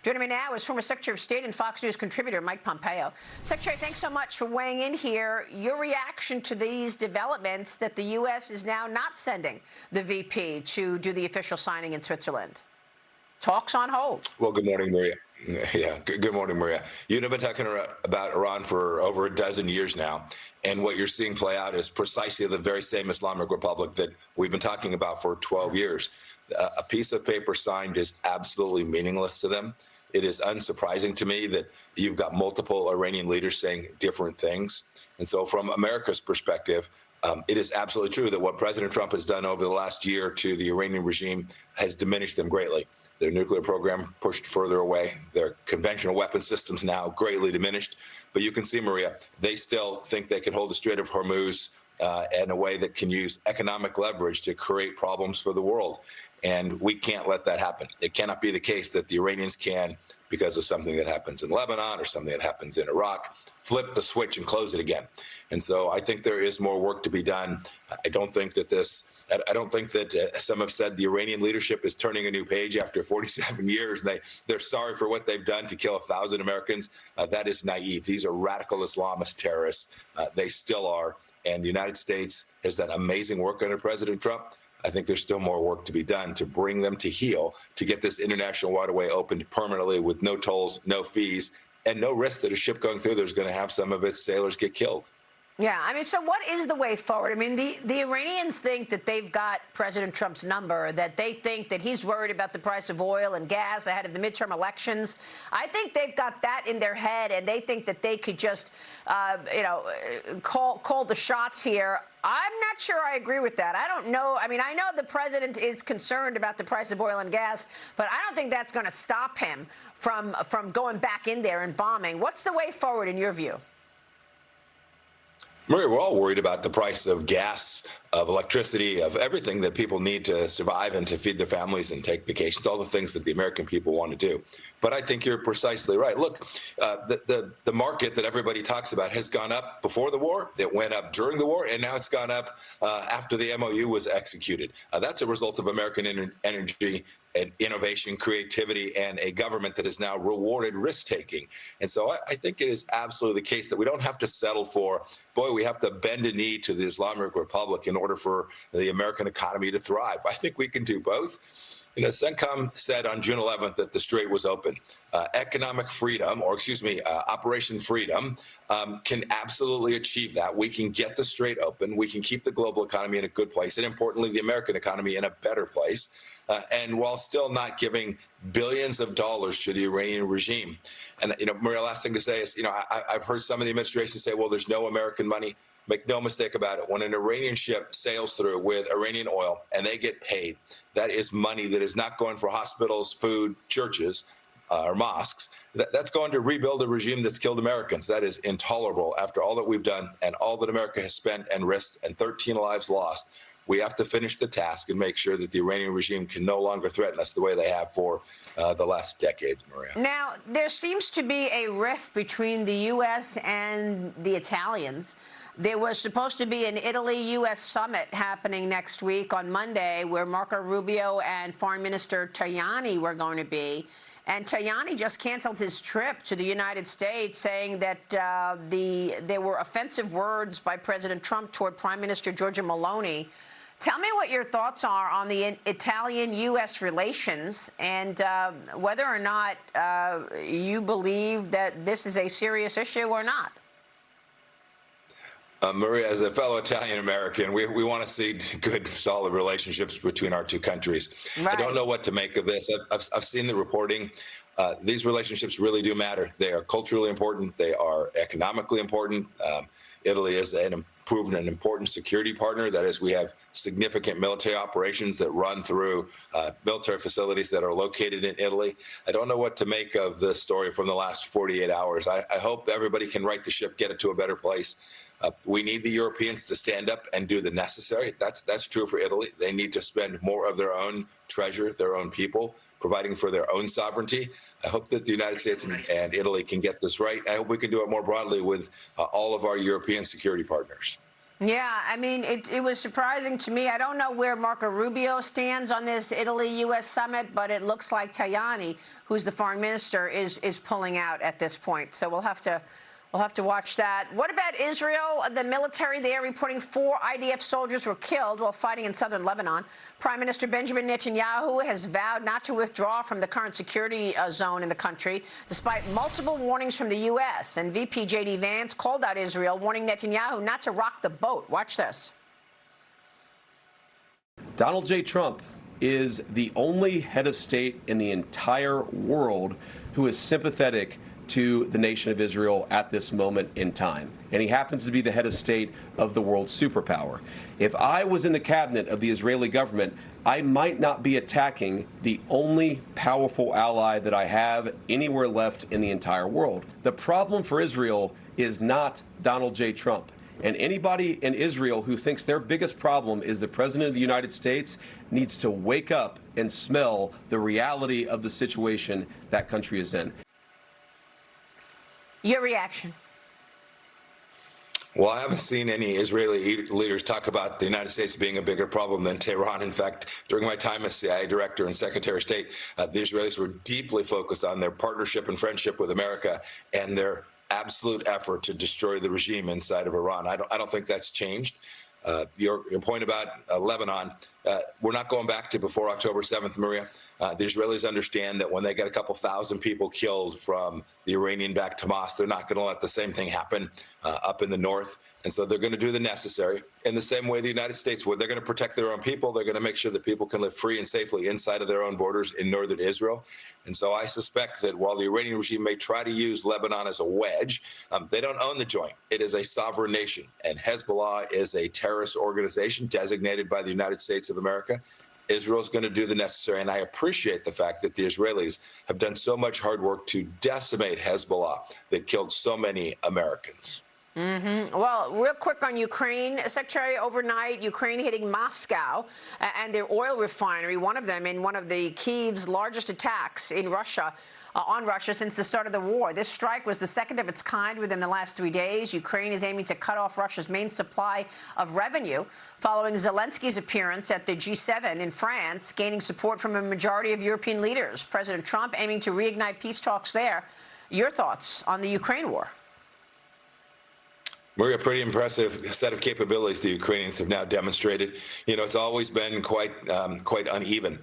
Joining me now is former Secretary of State and Fox News contributor Mike Pompeo. Secretary, thanks so much for weighing in here. Your reaction to these developments that the U.S. is now not sending the VP to do the official signing in Switzerland? Talks on hold. Well, good morning, Maria. Yeah, good morning, Maria. You've been talking about Iran for over a dozen years now, and what you're seeing play out is precisely the very same Islamic Republic that we've been talking about for 12 years. A piece of paper signed is absolutely meaningless to them. It is unsurprising to me that you've got multiple Iranian leaders saying different things. And so from America's perspective, it is absolutely true that what President Trump has done over the last year to the Iranian regime has diminished them greatly. Their nuclear program pushed further away. Their conventional weapon systems now greatly diminished. But you can see, Maria, they still think they can hold the Strait of Hormuz in a way that can use economic leverage to create problems for the world. And we can't let that happen. It cannot be the case that the Iranians can, because of something that happens in Lebanon or something that happens in Iraq, flip the switch and close it again. And so I think there is more work to be done. I don't think that some have said the Iranian leadership is turning a new page after 47 years. They're sorry for what they've done to kill 1,000 Americans. That is naive. These are radical Islamist terrorists. They still are. And the United States has done amazing work under President Trump. I think there's still more work to be done to bring them to heel, to get this international waterway opened permanently with no tolls, no fees, and no risk that a ship going through there is going to have some of its sailors get killed. Yeah, I mean, so what is the way forward? I mean, the Iranians think that they've got President Trump's number, that they think that he's worried about the price of oil and gas ahead of the midterm elections. I think they've got that in their head, and they think that they could just, call the shots here. I'm not sure I agree with that. I don't know. I mean, I know the president is concerned about the price of oil and gas, but I don't think that's going to stop him from going back in there and bombing. What's the way forward in your view? Maria, we're all worried about the price of gas, of electricity, of everything that people need to survive and to feed their families and take vacations, all the things that the American people want to do. But I think you're precisely right. Look, the market that everybody talks about has gone up before the war. It went up during the war, and now it's gone up after the MOU was executed. That's a result of American energy and innovation, creativity, and a government that has now rewarded risk-taking. And so I think it is absolutely the case that we don't have to settle for, boy, we have to bend a knee to the Islamic Republic in order for the American economy to thrive. I think we can do both. You know, CENTCOM said on June 11th that the Strait was open. Economic freedom, Operation Freedom, can absolutely achieve that. We can get the Strait open. We can keep the global economy in a good place, and importantly, the American economy in a better place. And while still not giving billions of dollars to the Iranian regime. And, Maria, last thing to say is, I've heard some of the administration say, well, there's no American money. Make no mistake about it. When an Iranian ship sails through with Iranian oil and they get paid, that is money that is not going for hospitals, food, churches, or mosques. That's going to rebuild a regime that's killed Americans. That is intolerable after all that we've done and all that America has spent and risked and 13 lives lost. We have to finish the task and make sure that the Iranian regime can no longer threaten us the way they have for the last decades, Maria. Now, there seems to be a rift between the U.S. and the Italians. There was supposed to be an Italy-U.S. summit happening next week on Monday where Marco Rubio and Foreign Minister Tajani were going to be. And Tajani just canceled his trip to the United States, saying that there were offensive words by President Trump toward Prime Minister Giorgia Meloni. Tell me what your thoughts are on the Italian-U.S. relations and whether or not you believe that this is a serious issue or not. Maria, as a fellow Italian-American, we want to see good, solid relationships between our two countries. Right. I don't know what to make of this. I've seen the reporting. These relationships really do matter. They are culturally important. They are economically important. Italy is proven an important security partner. That is, we have significant military operations that run through military facilities that are located in Italy. I don't know what to make of the story from the last 48 hours. I hope everybody can right the ship, get it to a better place. We need the Europeans to stand up and do the necessary. That's true for Italy. They need to spend more of their own treasure, their own people, providing for their own sovereignty. I hope that the United States and Italy can get this right. I hope we can do it more broadly with all of our European security partners. Yeah, I mean, it was surprising to me. I don't know where Marco Rubio stands on this Italy-U.S. summit, but it looks like Tajani, who's the foreign minister, is pulling out at this point. So we'll have to watch that. What about Israel? The military there reporting 4 IDF soldiers were killed while fighting in southern Lebanon. Prime Minister Benjamin Netanyahu has vowed not to withdraw from the current security zone in the country, despite multiple warnings from the U.S. And VP J.D. Vance called out Israel, warning Netanyahu not to rock the boat. Watch this. Donald J. Trump is the only head of state in the entire world who is sympathetic to the nation of Israel at this moment in time. And he happens to be the head of state of the world superpower. If I was in the cabinet of the Israeli government, I might not be attacking the only powerful ally that I have anywhere left in the entire world. The problem for Israel is not Donald J. Trump. And anybody in Israel who thinks their biggest problem is the president of the United States needs to wake up and smell the reality of the situation that country is in. Your reaction? Well, I haven't seen any Israeli leaders talk about the United States being a bigger problem than Tehran. In fact, during my time as CIA director and Secretary of State, the Israelis were deeply focused on their partnership and friendship with America and their absolute effort to destroy the regime inside of Iran. I don't think that's changed. Your point about Lebanon, we're not going back to before October 7th, Maria. The Israelis understand that when they get a couple thousand people killed from the Iranian-backed Hamas, they're not going to let the same thing happen up in the north. And so they're going to do the necessary in the same way the United States would. They're going to protect their own people. They're going to make sure that people can live free and safely inside of their own borders in northern Israel. And so I suspect that while the Iranian regime may try to use Lebanon as a wedge, they don't own the joint. It is a sovereign nation. And Hezbollah is a terrorist organization designated by the United States of America. Israel's going to do the necessary, and I appreciate the fact that the Israelis have done so much hard work to decimate Hezbollah that killed so many Americans. Well, real quick on Ukraine, Secretary, overnight, Ukraine hitting Moscow and their oil refinery, one of them in one of the Kyiv's largest attacks in Russia. On Russia since the start of the war. This strike was the second of its kind within the last 3 days. Ukraine is aiming to cut off Russia's main supply of revenue following Zelensky's appearance at the G7 in France, gaining support from a majority of European leaders. President Trump aiming to reignite peace talks there. Your thoughts on the Ukraine war? Maria, pretty impressive set of capabilities the Ukrainians have now demonstrated. You know, it's always been quite uneven.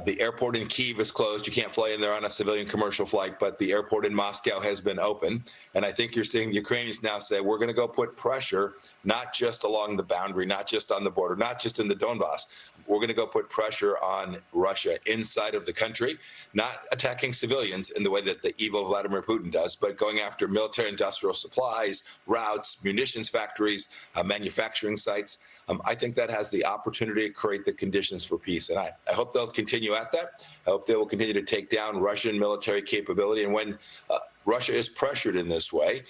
The airport in Kyiv is closed. You can't fly in there on a civilian commercial flight, but the airport in Moscow has been open. And I think you're seeing the Ukrainians now say, we're going to go put pressure, not just along the boundary, not just on the border, not just in the Donbass. We're going to go put pressure on Russia inside of the country, not attacking civilians in the way that the evil Vladimir Putin does, but going after military industrial supplies, routes, munitions factories, manufacturing sites. I think that has the opportunity to create the conditions for peace. And I hope they'll continue at that. I hope they will continue to take down Russian military capability. And when Russia is pressured in this way,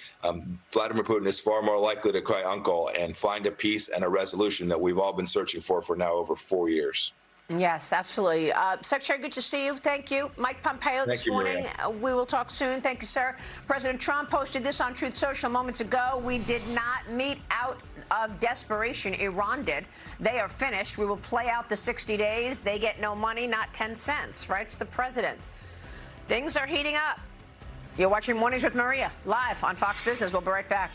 Vladimir Putin is far more likely to cry uncle and find a peace and a resolution that we've all been searching for now over 4 years. Yes, absolutely. Secretary, good to see you. Thank you. Mike Pompeo this morning. We will talk soon. Thank you, sir. President Trump posted this on Truth Social moments ago. We did not meet out of desperation. Iran did. They are finished. We will play out the 60 days. They get no money, not 10 cents, writes the president. Things are heating up. You're watching Mornings with Maria, live on Fox Business. We'll be right back.